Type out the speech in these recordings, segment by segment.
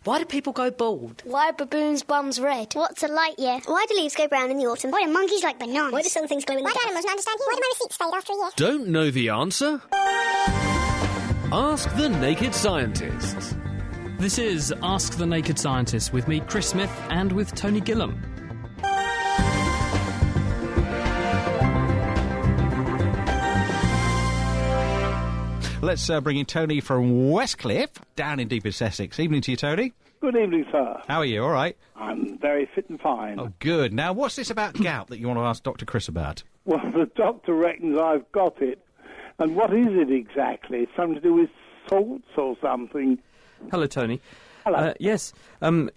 Why do people go bald? Why are baboons' bums red? What's a light year? Why do leaves go brown in the autumn? Why do monkeys like bananas? Why do some things glow in the dark? Why do animals not understand you? Why do my receipts fade after a year? Don't know the answer? Ask the Naked Scientists. This is Ask the Naked Scientist with me, Chris Smith, and with Tony Gillam. Let's bring in Tony from Westcliff, down in deepest Essex. Evening to you, Tony. Good evening, sir. How are you? All right? I'm very fit and fine. Oh, good. Now, what's this about gout that you want to ask Dr. Chris about? Well, the doctor reckons I've got it. And what is it exactly? Something to do with salts or something? Hello, Tony. Hello. Yes,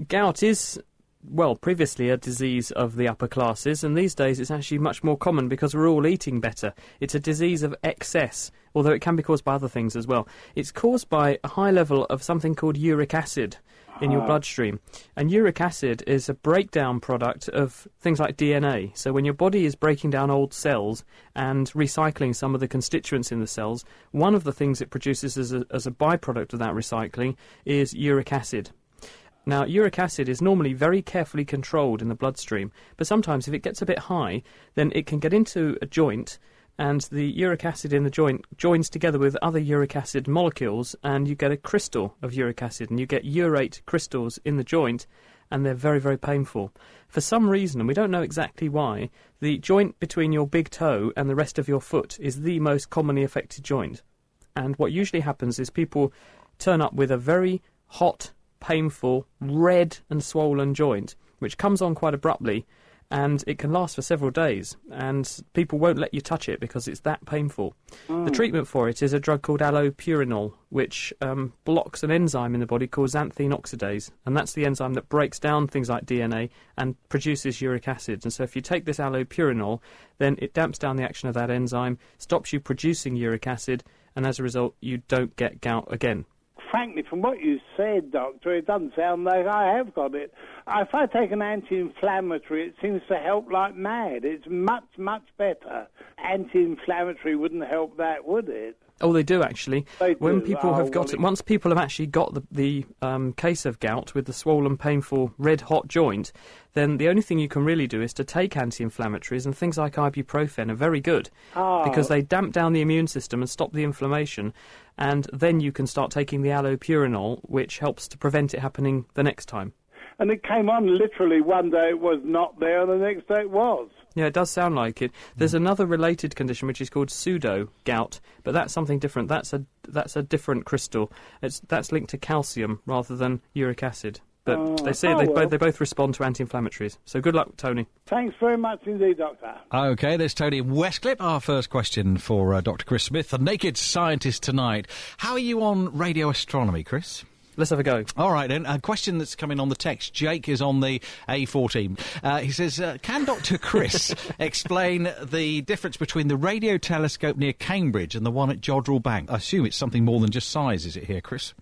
gout is, well, previously a disease of the upper classes, and these days it's actually much more common because we're all eating better. It's a disease of excess, although it can be caused by other things as well. It's caused by a high level of something called uric acid in your bloodstream. And uric acid is a breakdown product of things like DNA. So when your body is breaking down old cells and recycling some of the constituents in the cells, one of the things it produces as a byproduct of that recycling is uric acid. Now, uric acid is normally very carefully controlled in the bloodstream, but sometimes if it gets a bit high, then it can get into a joint, and the uric acid in the joint joins together with other uric acid molecules, and you get a crystal of uric acid, and you get urate crystals in the joint, and they're very, very painful. For some reason, and we don't know exactly why, the joint between your big toe and the rest of your foot is the most commonly affected joint. And what usually happens is people turn up with a very hot, painful, red and swollen joint, which comes on quite abruptly, and it can last for several days, and people won't let you touch it because it's that painful. The treatment for it is a drug called allopurinol, which blocks an enzyme in the body called xanthine oxidase, and that's the enzyme that breaks down things like DNA and produces uric acid. And so if you take this allopurinol, then it damps down the action of that enzyme, stops you producing uric acid, and as a result you don't get gout again. Frankly, from what you said, Doctor, it doesn't sound like I have got it. If I take an anti-inflammatory, it seems to help like mad. It's much, much better. Anti-inflammatory wouldn't help that, would it? Oh, they do, actually. They when do. people have got well, it, once people have actually got the case of gout with the swollen, painful, red-hot joint, then the only thing you can really do is to take anti-inflammatories, and things like ibuprofen are very good because they damp down the immune system and stop the inflammation, and then you can start taking the allopurinol, which helps to prevent it happening the next time. And it came on literally one day it was not there, and the next day it was. Yeah, it does sound like it. There's another related condition which is called pseudo-gout, but that's something different. That's a different crystal. That's linked to calcium rather than uric acid. But they say they both respond to anti-inflammatories. So good luck, Tony. Thanks very much indeed, Doctor. OK, there's Tony Westcliff. Our first question for Dr. Chris Smith, the Naked Scientist tonight. How are you on radio astronomy, Chris? Let's have a go. All right, then. A question that's coming on the text. Jake is on the A14. He says, can Dr. Chris explain the difference between the radio telescope near Cambridge and the one at Jodrell Bank? I assume it's something more than just size, is it here, Chris?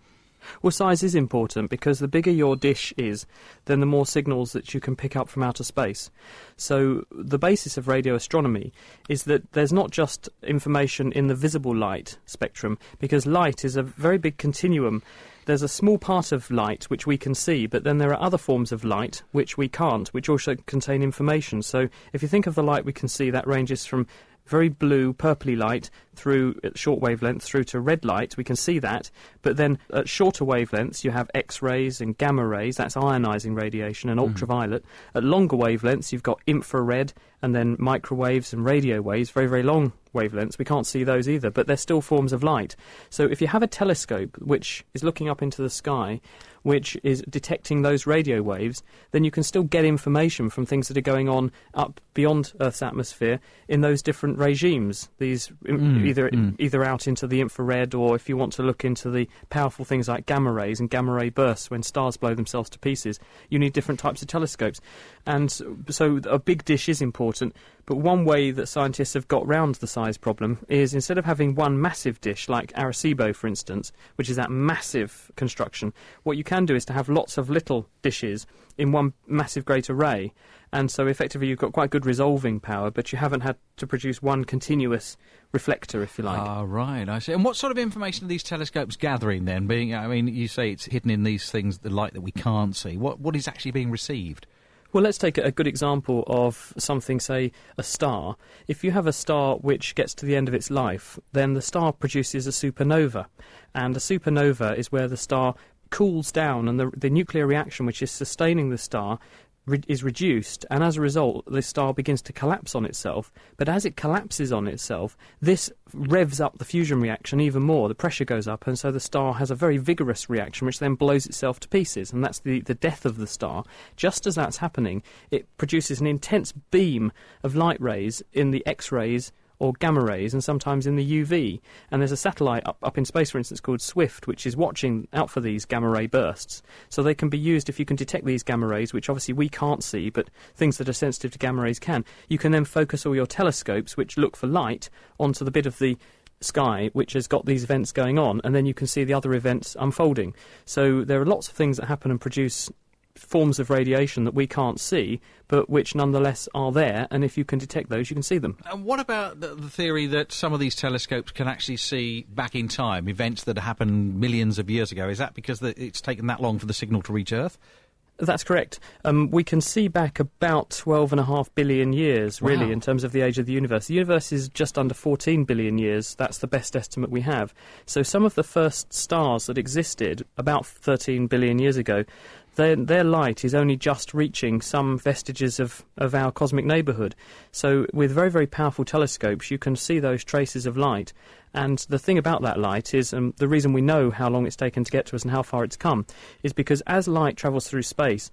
Well, size is important because the bigger your dish is, then the more signals that you can pick up from outer space. So the basis of radio astronomy is that there's not just information in the visible light spectrum, because light is a very big continuum. There's a small part of light which we can see, but then there are other forms of light which we can't, which also contain information. So if you think of the light we can see, that ranges from very blue, purpley light through short wavelengths through to red light. We can see that. But then at shorter wavelengths, you have X-rays and gamma rays. That's ionising radiation, and ultraviolet. At longer wavelengths, you've got infrared and then microwaves and radio waves, very, very long wavelengths. We can't see those either, but they're still forms of light. So if you have a telescope which is looking up into the sky, which is detecting those radio waves, then you can still get information from things that are going on up beyond Earth's atmosphere in those different regimes. These either out into the infrared, or if you want to look into the powerful things like gamma rays and gamma ray bursts when stars blow themselves to pieces, you need different types of telescopes. And so a big dish is important, but one way that scientists have got round the size problem is, instead of having one massive dish like Arecibo, for instance, which is that massive construction, what you can do is to have lots of little dishes in one massive great array. And so effectively you've got quite good resolving power, but you haven't had to produce one continuous reflector, if you like. Ah, right, I see. And what sort of information are these telescopes gathering then? You say it's hidden in these things, the light that we can't see. What is actually being received? Well, let's take a good example of something, say, a star. If you have a star which gets to the end of its life, then the star produces a supernova. And a supernova is where the star cools down, and the nuclear reaction which is sustaining the star is reduced, and as a result the star begins to collapse on itself. But as it collapses on itself, this revs up the fusion reaction even more. The pressure goes up, and so the star has a very vigorous reaction which then blows itself to pieces, and that's the death of the star. Just as that's happening, it produces an intense beam of light rays in the X-rays or gamma rays, and sometimes in the UV. And there's a satellite up in space, for instance, called SWIFT, which is watching out for these gamma ray bursts. So they can be used, if you can detect these gamma rays, which obviously we can't see, but things that are sensitive to gamma rays can. You can then focus all your telescopes, which look for light, onto the bit of the sky which has got these events going on, and then you can see the other events unfolding. So there are lots of things that happen and produce forms of radiation that we can't see, but which nonetheless are there, and if you can detect those, you can see them. And what about the theory that some of these telescopes can actually see back in time, events that happened millions of years ago? Is that because it's taken that long for the signal to reach Earth? That's correct. We can see back about 12.5 billion years, really, Wow. in terms of the age of the universe. The universe is just under 14 billion years. That's the best estimate we have. So some of the first stars that existed about 13 billion years ago, their light is only just reaching some vestiges of our cosmic neighbourhood. So with very, very powerful telescopes, you can see those traces of light. And the thing about that light is, the reason we know how long it's taken to get to us and how far it's come, is because as light travels through space,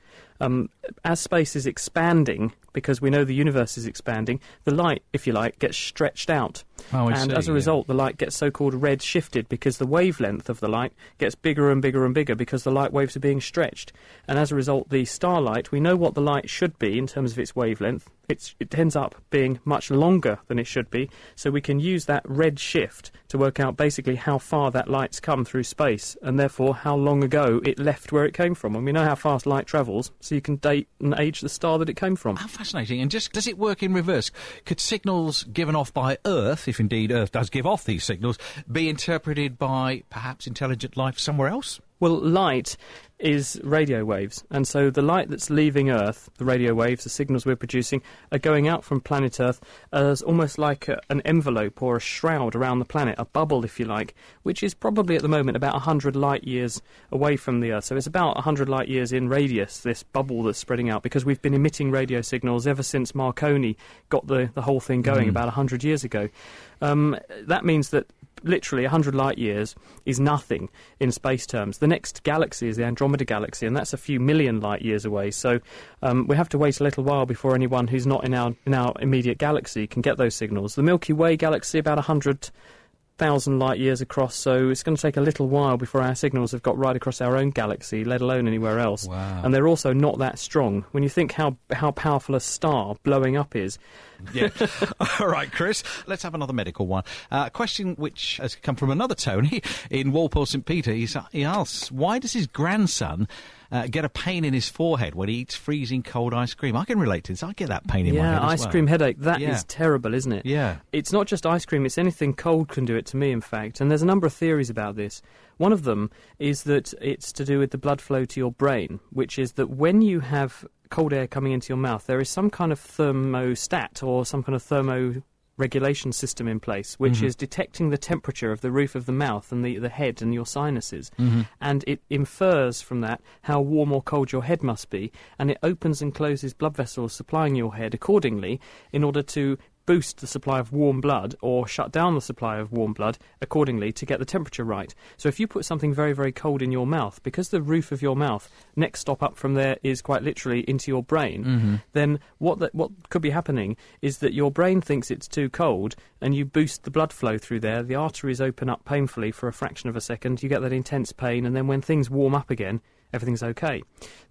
as space is expanding, because we know the universe is expanding, the light, if you like, gets stretched out. Oh, I and see, as a result, the light gets so-called red shifted, because the wavelength of the light gets bigger and bigger and bigger because the light waves are being stretched. And as a result, the starlight, we know what the light should be in terms of its wavelength. It ends up being much longer than it should be, so we can use that red shift to work out basically how far that light's come through space, and therefore how long ago it left where it came from. And we know how fast light travels, so you can date and age the star that it came from. How fascinating. And just does it work in reverse? Could signals given off by Earth, if indeed Earth does give off these signals, be interpreted by perhaps intelligent life somewhere else? Well, light is radio waves, and so the light that's leaving Earth, the radio waves, the signals we're producing, are going out from planet Earth as almost like an envelope or a shroud around the planet, a bubble, if you like, which is probably at the moment about 100 light years away from the Earth. So it's about 100 light years in radius, this bubble that's spreading out, because we've been emitting radio signals ever since Marconi got the whole thing going about 100 years ago. That means that literally 100 light years is nothing in space terms. The next galaxy is the Andromeda Galaxy, and that's a few million light years away. So we have to wait a little while before anyone who's not in our immediate galaxy can get those signals. The Milky Way galaxy, about 100,000 light years across, so it's going to take a little while before our signals have got right across our own galaxy, let alone anywhere else. Wow. And they're also not that strong. When you think how powerful a star blowing up is. Yeah. All right, Chris, let's have another medical one. A question which has come from another Tony in Walpole St Peter. He asks, why does his grandson get a pain in his forehead when he eats freezing cold ice cream? I can relate to this. I get that pain in my head as ice well. cream headache. That Yeah. is terrible, isn't it? Yeah. It's not just ice cream, it's anything cold can do it to me, in fact. And there's a number of theories about this. One of them is that it's to do with the blood flow to your brain, which is that when you have cold air coming into your mouth, there is some kind of thermostat or some kind of thermoregulation system in place, which is detecting the temperature of the roof of the mouth and the head and your sinuses. And it infers from that how warm or cold your head must be, and it opens and closes blood vessels supplying your head accordingly in order to boost the supply of warm blood or shut down the supply of warm blood accordingly to get the temperature right. So if you put something very, very cold in your mouth, because the roof of your mouth, next stop up from there is quite literally into your brain, then what could be happening is that your brain thinks it's too cold and you boost the blood flow through there, the arteries open up painfully for a fraction of a second, you get that intense pain, and then when things warm up again, everything's okay.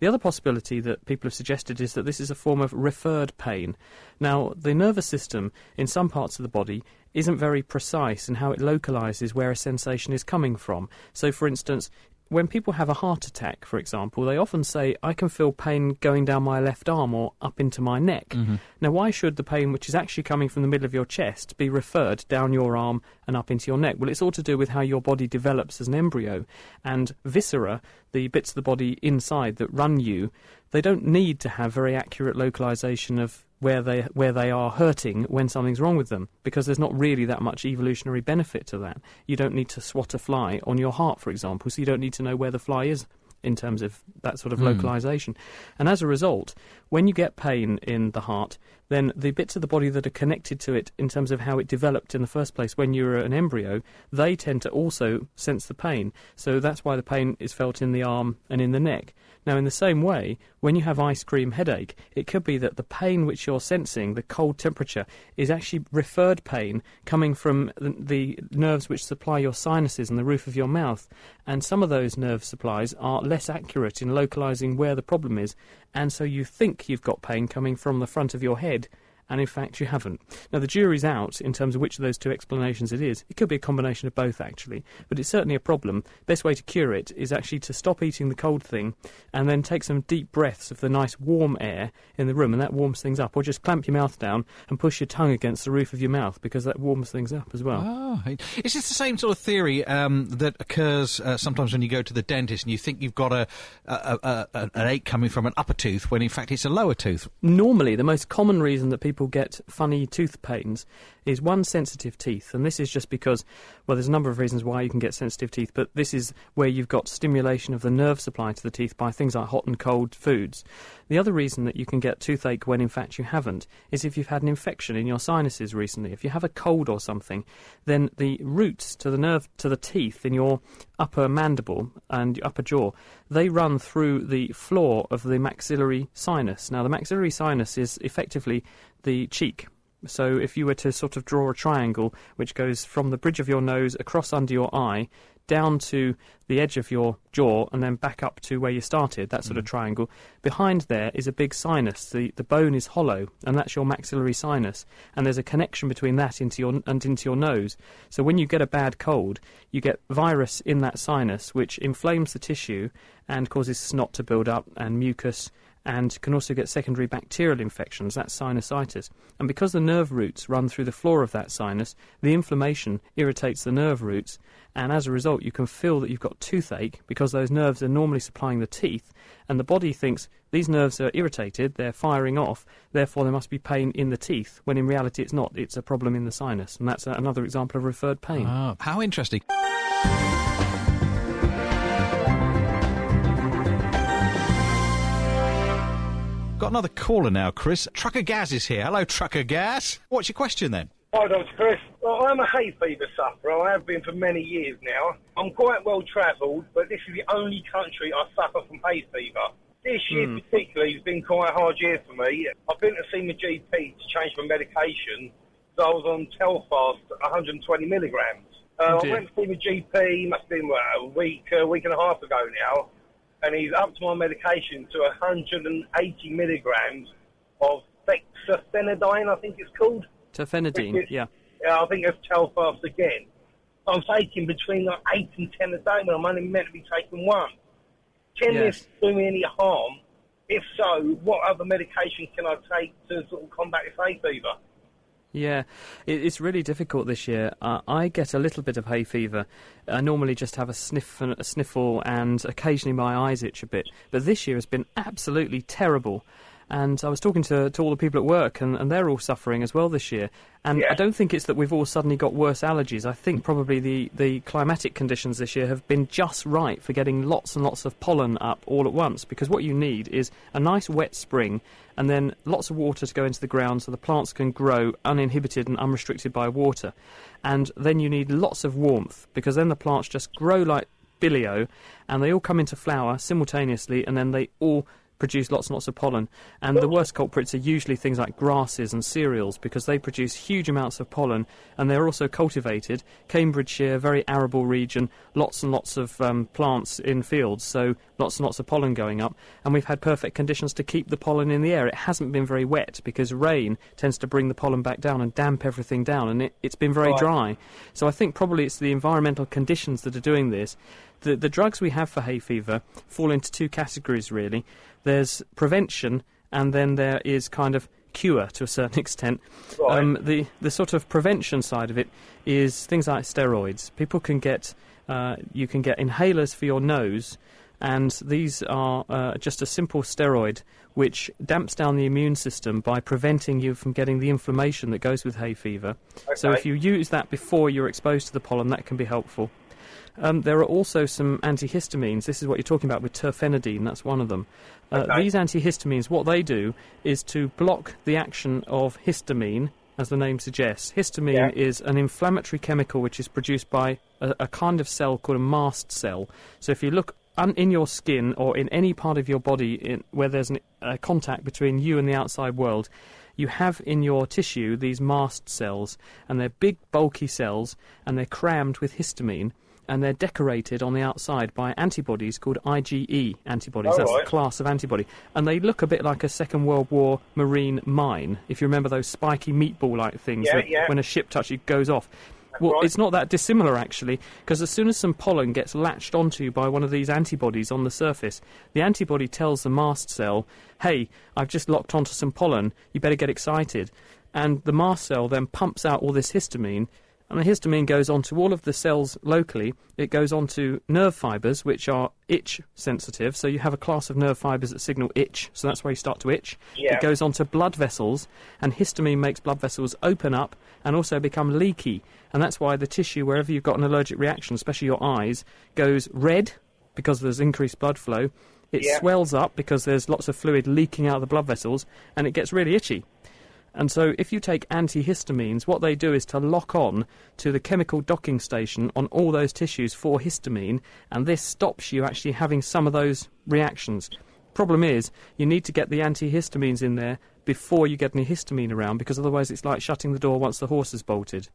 The other possibility that people have suggested is that this is a form of referred pain. Now, the nervous system in some parts of the body isn't very precise in how it localises where a sensation is coming from. So, for instance, when people have a heart attack, for example, they often say, I can feel pain going down my left arm or up into my neck. Mm-hmm. Now, why should the pain, which is actually coming from the middle of your chest, be referred down your arm and up into your neck? Well, it's all to do with how your body develops as an embryo. And viscera, the bits of the body inside that run you, they don't need to have very accurate localization of where they are hurting when something's wrong with them, because there's not really that much evolutionary benefit to that. You don't need to swat a fly on your heart, for example, so you don't need to know where the fly is in terms of that sort of localization. And as a result, when you get pain in the heart, then the bits of the body that are connected to it in terms of how it developed in the first place when you were an embryo, they tend to also sense the pain. So that's why the pain is felt in the arm and in the neck. Now, in the same way, when you have ice cream headache, it could be that the pain which you're sensing, the cold temperature, is actually referred pain coming from the nerves which supply your sinuses and the roof of your mouth. And some of those nerve supplies are less accurate in localizing where the problem is, and so you think you've got pain coming from the front of your head, and in fact you haven't. Now, the jury's out in terms of which of those two explanations it is. It could be a combination of both, actually, but it's certainly a problem. Best way to cure it is actually to stop eating the cold thing and then take some deep breaths of the nice warm air in the room, and that warms things up. Or just clamp your mouth down and push your tongue against the roof of your mouth, because that warms things up as well. Oh, is this the same sort of theory that occurs sometimes when you go to the dentist and you think you've got an ache coming from an upper tooth when in fact it's a lower tooth? Normally, the most common reason that people get funny tooth pains is one, sensitive teeth, and this is just because, well, there's a number of reasons why you can get sensitive teeth, but this is where you've got stimulation of the nerve supply to the teeth by things like hot and cold foods. The other reason that you can get toothache when in fact you haven't is if you've had an infection in your sinuses recently. If you have a cold or something, then the roots to the nerve to the teeth in your upper mandible and your upper jaw, they run through the floor of the maxillary sinus. Now, the maxillary sinus is effectively the cheek. So if you were to sort of draw a triangle which goes from the bridge of your nose across under your eye, down to the edge of your jaw, and then back up to where you started, that sort of triangle, behind there is a big sinus. The bone is hollow, and that's your maxillary sinus, and there's a connection between that into your nose. So when you get a bad cold, you get virus in that sinus, which inflames the tissue and causes snot to build up and mucus, and can also get secondary bacterial infections. That's sinusitis. And because the nerve roots run through the floor of that sinus, the inflammation irritates the nerve roots, and as a result you can feel that you've got toothache because those nerves are normally supplying the teeth, and the body thinks these nerves are irritated, they're firing off, therefore there must be pain in the teeth, when in reality it's not. It's a problem in the sinus, and that's another example of referred pain. Oh, how interesting. Got another caller now, Chris. Trucker Gaz is here. Hello, Trucker Gaz. What's your question then? Hi, Dr. Chris. Well, I'm a hay fever sufferer. I have been for many years now. I'm quite well travelled, but this is the only country I suffer from hay fever. This year particularly has been quite a hard year for me. I've been to see my GP to change my medication, so I was on Telfast 120 milligrams. I went to see my GP, must have been a week and a half ago now, and he's upped my medication to 180 milligrams of fexofenadine, I think it's called. Terfenadine, yeah. Yeah, I think it's Telfast again. I'm taking between 8 and 10 a day when I'm only meant to be taking one. Can this do me any harm? If so, what other medication can I take to sort of combat this hay fever? Yeah, it's really difficult this year. I get a little bit of hay fever. I normally just have a sniffle, and occasionally my eyes itch a bit. But this year has been absolutely terrible. And I was talking to all the people at work, and they're all suffering as well this year. And I don't think it's that we've all suddenly got worse allergies. I think probably the climatic conditions this year have been just right for getting lots and lots of pollen up all at once. Because what you need is a nice wet spring, and then lots of water to go into the ground so the plants can grow uninhibited and unrestricted by water. And then you need lots of warmth, because then the plants just grow like bilio, and they all come into flower simultaneously, and then they all produce lots and lots of pollen. And the worst culprits are usually things like grasses and cereals, because they produce huge amounts of pollen, and they're also cultivated. Cambridgeshire, very arable region, lots and lots of plants in fields, so lots and lots of pollen going up, and we've had perfect conditions to keep the pollen in the air. It hasn't been very wet, because rain tends to bring the pollen back down and damp everything down, and it's been very dry. So I think probably it's the environmental conditions that are doing this. the drugs we have for hay fever fall into two categories, really. There's prevention, and then there is kind of cure to a certain extent. Right. The sort of prevention side of it is things like steroids. People can get you can get inhalers for your nose, and these are just a simple steroid which damps down the immune system by preventing you from getting the inflammation that goes with hay fever. Okay. So if you use that before you're exposed to the pollen, that can be helpful. There are also some antihistamines. This is what you're talking about with terfenadine. That's one of them. Okay. These antihistamines, what they do is to block the action of histamine, as the name suggests. Histamine is an inflammatory chemical which is produced by a kind of cell called a mast cell. So if you look in your skin or in any part of your body where there's a contact between you and the outside world, you have in your tissue these mast cells, and they're big, bulky cells, and they're crammed with histamine, and they're decorated on the outside by antibodies called IgE antibodies. That's the class of antibody. And they look a bit like a Second World War marine mine, if you remember those spiky meatball-like things that when a ship touches it goes off. Well, it's not that dissimilar, actually, because as soon as some pollen gets latched onto by one of these antibodies on the surface, the antibody tells the mast cell, hey, I've just locked onto some pollen, you better get excited. And the mast cell then pumps out all this histamine, and the histamine goes onto all of the cells locally. It goes onto nerve fibres, which are itch sensitive. So you have a class of nerve fibres that signal itch, so that's where you start to itch. Yeah. It goes onto blood vessels, and histamine makes blood vessels open up and also become leaky. And that's why the tissue, wherever you've got an allergic reaction, especially your eyes, goes red because there's increased blood flow. It swells up because there's lots of fluid leaking out of the blood vessels, and it gets really itchy. And so if you take antihistamines, what they do is to lock on to the chemical docking station on all those tissues for histamine, and this stops you actually having some of those reactions. Problem is, you need to get the antihistamines in there before you get any histamine around, because otherwise it's like shutting the door once the horse has bolted.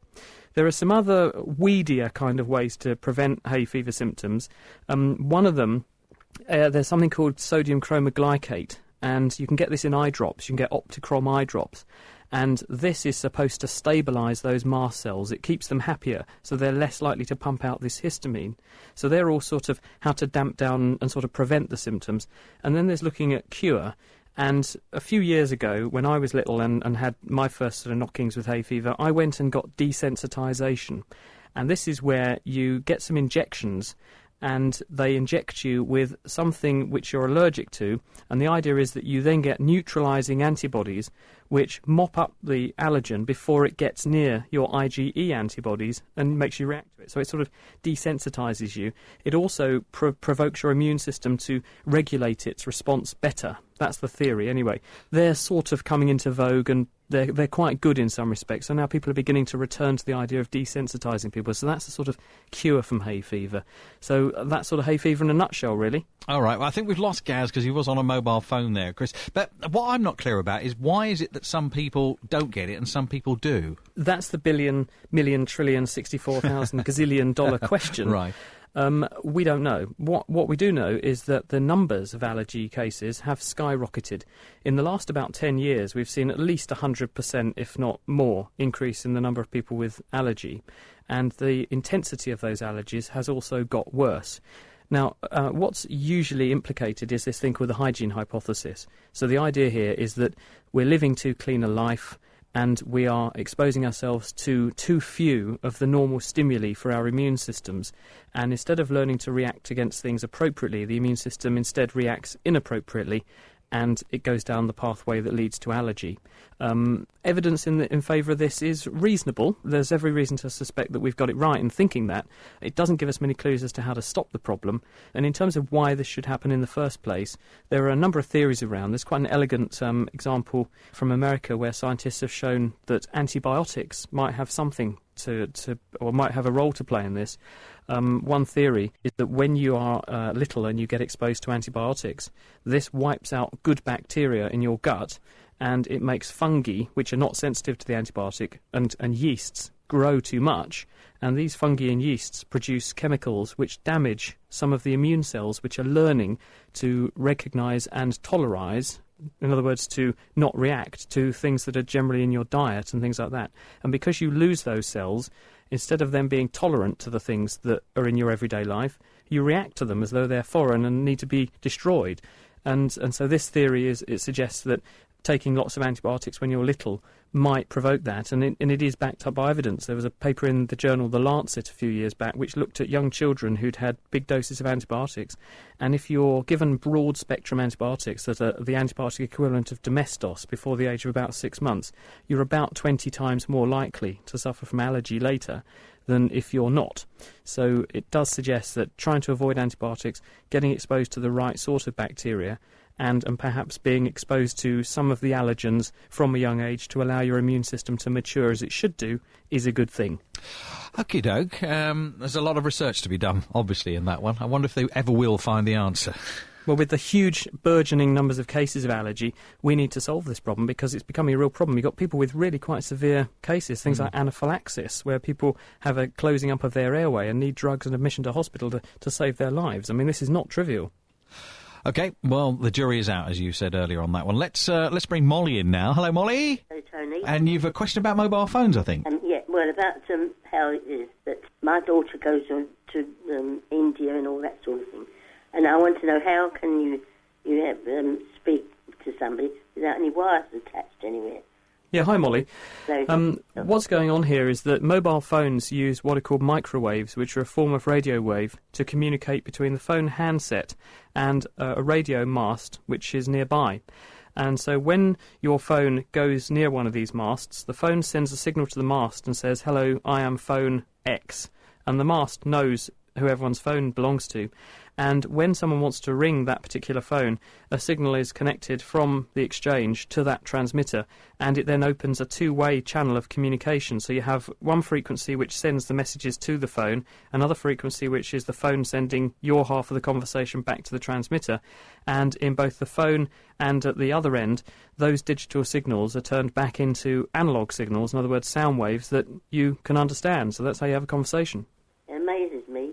There are some other weedier kind of ways to prevent hay fever symptoms. One of them, there's something called sodium chromoglycate, and you can get this in eye drops. You can get Opticrom eye drops, and this is supposed to stabilise those mast cells. It keeps them happier, so they're less likely to pump out this histamine. So they're all sort of how to damp down and sort of prevent the symptoms. And then there's looking at cure. And a few years ago, when I was little and had my first sort of knockings with hay fever, I went and got desensitisation. And this is where you get some injections, and they inject you with something which you're allergic to, and the idea is that you then get neutralising antibodies which mop up the allergen before it gets near your IgE antibodies and makes you react to it. So it sort of desensitises you. It also provokes your immune system to regulate its response better. That's the theory, anyway. They're sort of coming into vogue, and they're quite good in some respects. So now people are beginning to return to the idea of desensitising people. So that's a sort of cure from hay fever. So that's sort of hay fever in a nutshell, really. All right, well, I think we've lost Gaz because he was on a mobile phone there, Chris. But what I'm not clear about is why is it that some people don't get it and some people do? That's the billion, million, trillion, 64,000 gazillion dollar question. Right. We don't know. What we do know is that the numbers of allergy cases have skyrocketed. In the last about 10 years, we've seen at least 100%, if not more, increase in the number of people with allergy. And the intensity of those allergies has also got worse. Now, what's usually implicated is this thing called the hygiene hypothesis. So the idea here is that we're living too clean a life, and we are exposing ourselves to too few of the normal stimuli for our immune systems. And instead of learning to react against things appropriately, the immune system instead reacts inappropriately, and it goes down the pathway that leads to allergy. Evidence in favour of this is reasonable. There's every reason to suspect that we've got it right in thinking that. It doesn't give us many clues as to how to stop the problem. And in terms of why this should happen in the first place, there are a number of theories around. There's quite an elegant example from America where scientists have shown that antibiotics might have something or might have a role to play in this. One theory is that when you are little and you get exposed to antibiotics, this wipes out good bacteria in your gut, and it makes fungi, which are not sensitive to the antibiotic, and yeasts grow too much, and these fungi and yeasts produce chemicals which damage some of the immune cells which are learning to recognise and tolerise, in other words, to not react to things that are generally in your diet and things like that. And because you lose those cells, instead of them being tolerant to the things that are in your everyday life, you react to them as though they're foreign and need to be destroyed. And so this theory it suggests that taking lots of antibiotics when you're little might provoke that, and it is backed up by evidence. There was a paper in the journal The Lancet a few years back which looked at young children who'd had big doses of antibiotics, and if you're given broad-spectrum antibiotics that are the antibiotic equivalent of Domestos before the age of about 6 months, you're about 20 times more likely to suffer from allergy later than if you're not. So it does suggest that trying to avoid antibiotics, getting exposed to the right sort of bacteria, and perhaps being exposed to some of the allergens from a young age to allow your immune system to mature as it should do is a good thing. Okie doke. There's a lot of research to be done, obviously, in that one. I wonder if they ever will find the answer. Well, with the huge burgeoning numbers of cases of allergy, we need to solve this problem because it's becoming a real problem. You've got people with really quite severe cases, things like anaphylaxis, where people have a closing up of their airway and need drugs and admission to hospital to save their lives. I mean, this is not trivial. OK, well, the jury is out, as you said earlier on that one. Let's bring Molly in now. Hello, Molly. Hello, Tony. And you've a question about mobile phones, I think. Yeah, well, about how it is that my daughter goes on to India and all that sort of thing. And I want to know, how can you speak to somebody without any wires attached anywhere? Yeah, hi Molly. So, what's going on here is that mobile phones use what are called microwaves, which are a form of radio wave, to communicate between the phone handset and a radio mast, which is nearby. And so when your phone goes near one of these masts, the phone sends a signal to the mast and says, "Hello, I am phone X." And the mast knows who everyone's phone belongs to. And when someone wants to ring that particular phone, a signal is connected from the exchange to that transmitter, and it then opens a two-way channel of communication. So you have one frequency which sends the messages to the phone, another frequency which is the phone sending your half of the conversation back to the transmitter, and in both the phone and at the other end, those digital signals are turned back into analog signals, in other words, sound waves that you can understand. So that's how you have a conversation. it amazes me.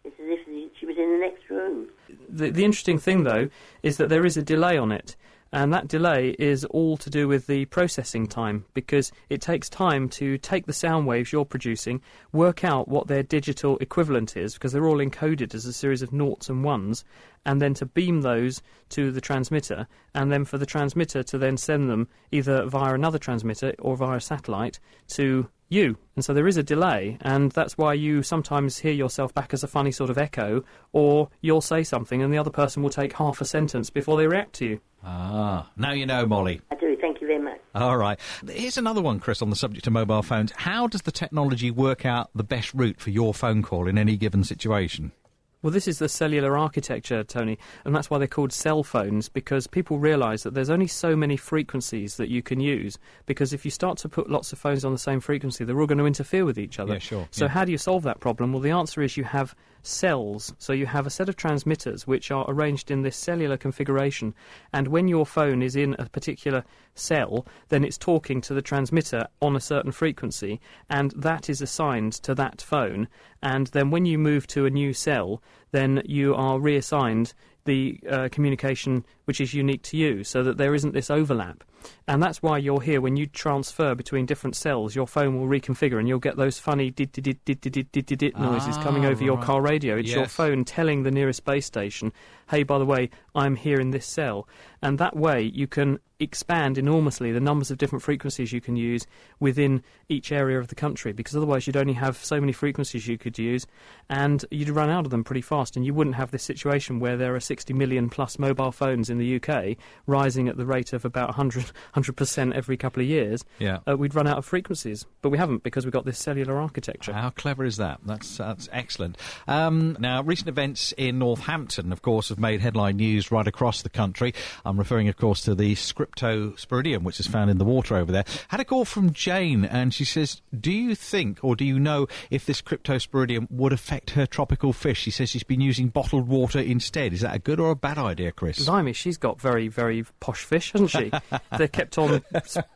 It's as if she was in the next room. The interesting thing, though, is that there is a delay on it. And that delay is all to do with the processing time, because it takes time to take the sound waves you're producing, work out what their digital equivalent is, because they're all encoded as a series of noughts and ones, and then to beam those to the transmitter, and then for the transmitter to then send them either via another transmitter or via satellite to you. And so there is a delay, and that's why you sometimes hear yourself back as a funny sort of echo, or you'll say something and the other person will take half a sentence before they react to you. Ah, now you know, Molly. I do, thank you very much. All right. Here's another one, Chris, on the subject of mobile phones. How does the technology work out the best route for your phone call in any given situation? Well, this is the cellular architecture, Tony, and that's why they're called cell phones, because people realise that there's only so many frequencies that you can use, because if you start to put lots of phones on the same frequency, they're all going to interfere with each other. Yeah, sure. So how do you solve that problem? Well, the answer is you have cells. So you have a set of transmitters which are arranged in this cellular configuration, and when your phone is in a particular cell, then it's talking to the transmitter on a certain frequency, and that is assigned to that phone. And then when you move to a new cell, then you are reassigned the communication which is unique to you, so that there isn't this overlap. And that's why you'll hear when you transfer between different cells, your phone will reconfigure and you'll get those funny dit-dit-dit-dit-dit-dit-dit noises coming over your car radio. It's your phone telling the nearest base station, hey, by the way, I'm here in this cell. And that way you can expand enormously the numbers of different frequencies you can use within each area of the country, because otherwise you'd only have so many frequencies you could use and you'd run out of them pretty fast, and you wouldn't have this situation where there are 60 million plus mobile phones in the UK rising at the rate of about 100% every couple of years. We'd run out of frequencies, but we haven't, because we've got this cellular architecture. How clever is that? That's excellent. Now, recent events in Northampton, of course, have made headline news right across the country. I'm referring, of course, to the Cryptosporidium, which is found in the water over there. Had a call from Jane, and she says, do you think, or do you know, if this Cryptosporidium would affect her tropical fish? She says she's been using bottled water instead. Is that a good or a bad idea, Chris? Blimey, she's got very, very posh fish, hasn't she? They're kept on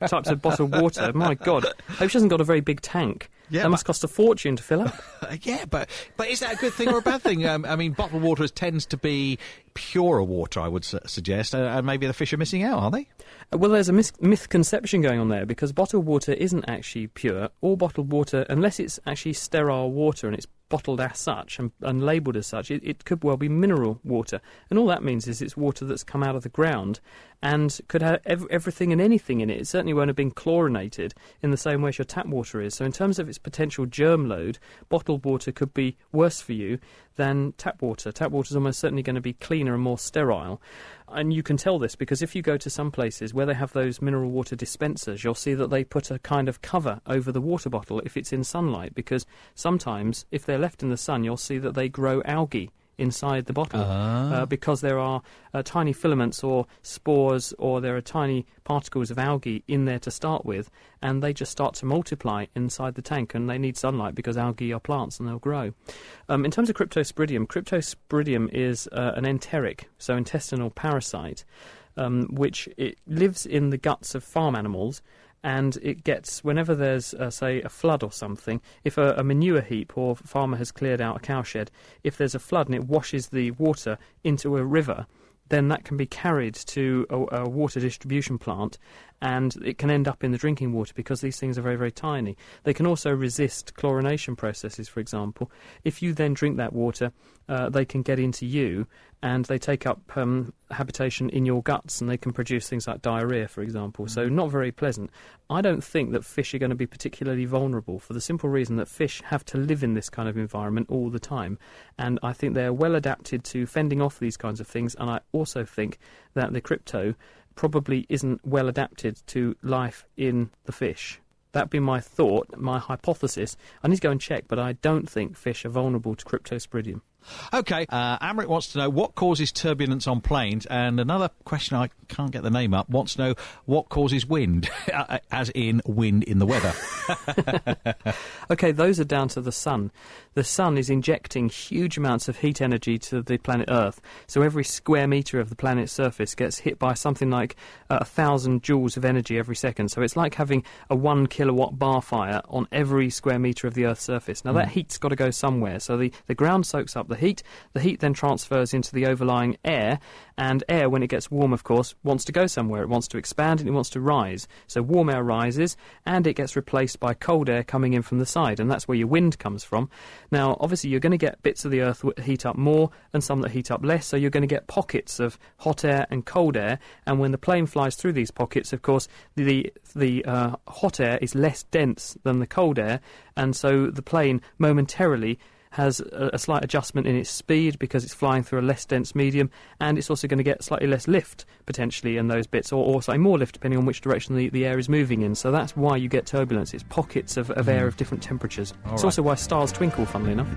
types of bottled water. My God. I hope she hasn't got a very big tank. Yeah, that must cost a fortune to fill up. But is that a good thing or a bad thing? I mean, bottled water tends to be purer water, I would suggest, and maybe the fish are missing out, are they? Well, there's a misconception going on there, because bottled water isn't actually pure. All bottled water, unless it's actually sterile water and it's bottled as such and labelled as such, it could well be mineral water. And all that means is it's water that's come out of the ground and could have everything and anything in it. It certainly won't have been chlorinated in the same way as your tap water is. So in terms of its potential germ load, bottled water could be worse for you than tap water. Tap water is almost certainly going to be cleaner and more sterile. And you can tell this because if you go to some places where they have those mineral water dispensers, you'll see that they put a kind of cover over the water bottle if it's in sunlight, because sometimes if they're left in the sun, you'll see that they grow algae inside the bottle because there are tiny filaments or spores, or there are tiny particles of algae in there to start with, and they just start to multiply inside the tank, and they need sunlight because algae are plants and they'll grow. In terms of Cryptosporidium is an enteric, so intestinal parasite, which it lives in the guts of farm animals. And it gets, whenever there's, say, a flood or something, if a manure heap or a farmer has cleared out a cowshed, if there's a flood and it washes the water into a river, then that can be carried to a water distribution plant, and it can end up in the drinking water because these things are very, very tiny. They can also resist chlorination processes, for example. If you then drink that water, they can get into you, and they take up habitation in your guts, and they can produce things like diarrhoea, for example. So not very pleasant. I don't think that fish are going to be particularly vulnerable, for the simple reason that fish have to live in this kind of environment all the time. And I think they're well adapted to fending off these kinds of things, and I also think that the crypto probably isn't well adapted to life in the fish. That'd be my thought, my hypothesis. I need to go and check, but I don't think fish are vulnerable to Cryptosporidium. OK, Amrit wants to know what causes turbulence on planes, and another question, I can't get the name up, wants to know what causes wind, as in wind in the weather. OK, those are down to the sun. The sun is injecting huge amounts of heat energy to the planet Earth, so every square metre of the planet's surface gets hit by something like 1,000 joules of energy every second. So it's like having a 1 kilowatt bar fire on every square metre of the Earth's surface. Now that heat's got to go somewhere, so the ground soaks up the heat then transfers into the overlying air, and air, when it gets warm, of course, wants to go somewhere. It wants to expand and it wants to rise. So warm air rises, and it gets replaced by cold air coming in from the side, and that's where your wind comes from. Now, obviously, you're going to get bits of the Earth that heat up more and some that heat up less, so you're going to get pockets of hot air and cold air, and when the plane flies through these pockets, of course, the hot air is less dense than the cold air, and so the plane momentarily has a slight adjustment in its speed because it's flying through a less dense medium, and it's also going to get slightly less lift, potentially, in those bits, or slightly more lift, depending on which direction the air is moving in. So that's why you get turbulence. It's pockets of air of different temperatures. It's also why stars twinkle, funnily enough.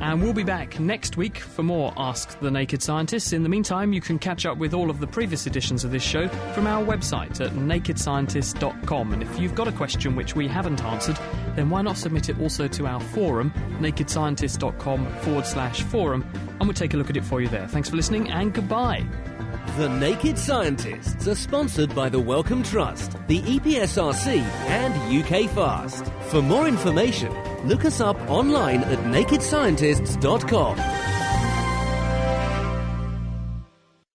And we'll be back next week for more Ask the Naked Scientists. In the meantime, you can catch up with all of the previous editions of this show from our website at nakedscientist.com. And if you've got a question which we haven't answered, then why not submit it also to our forum, nakedscientist.com/forum, and we'll take a look at it for you there. Thanks for listening, and goodbye. The Naked Scientists are sponsored by the Wellcome Trust, the EPSRC and UK Fast. For more information, look us up online at nakedscientists.com.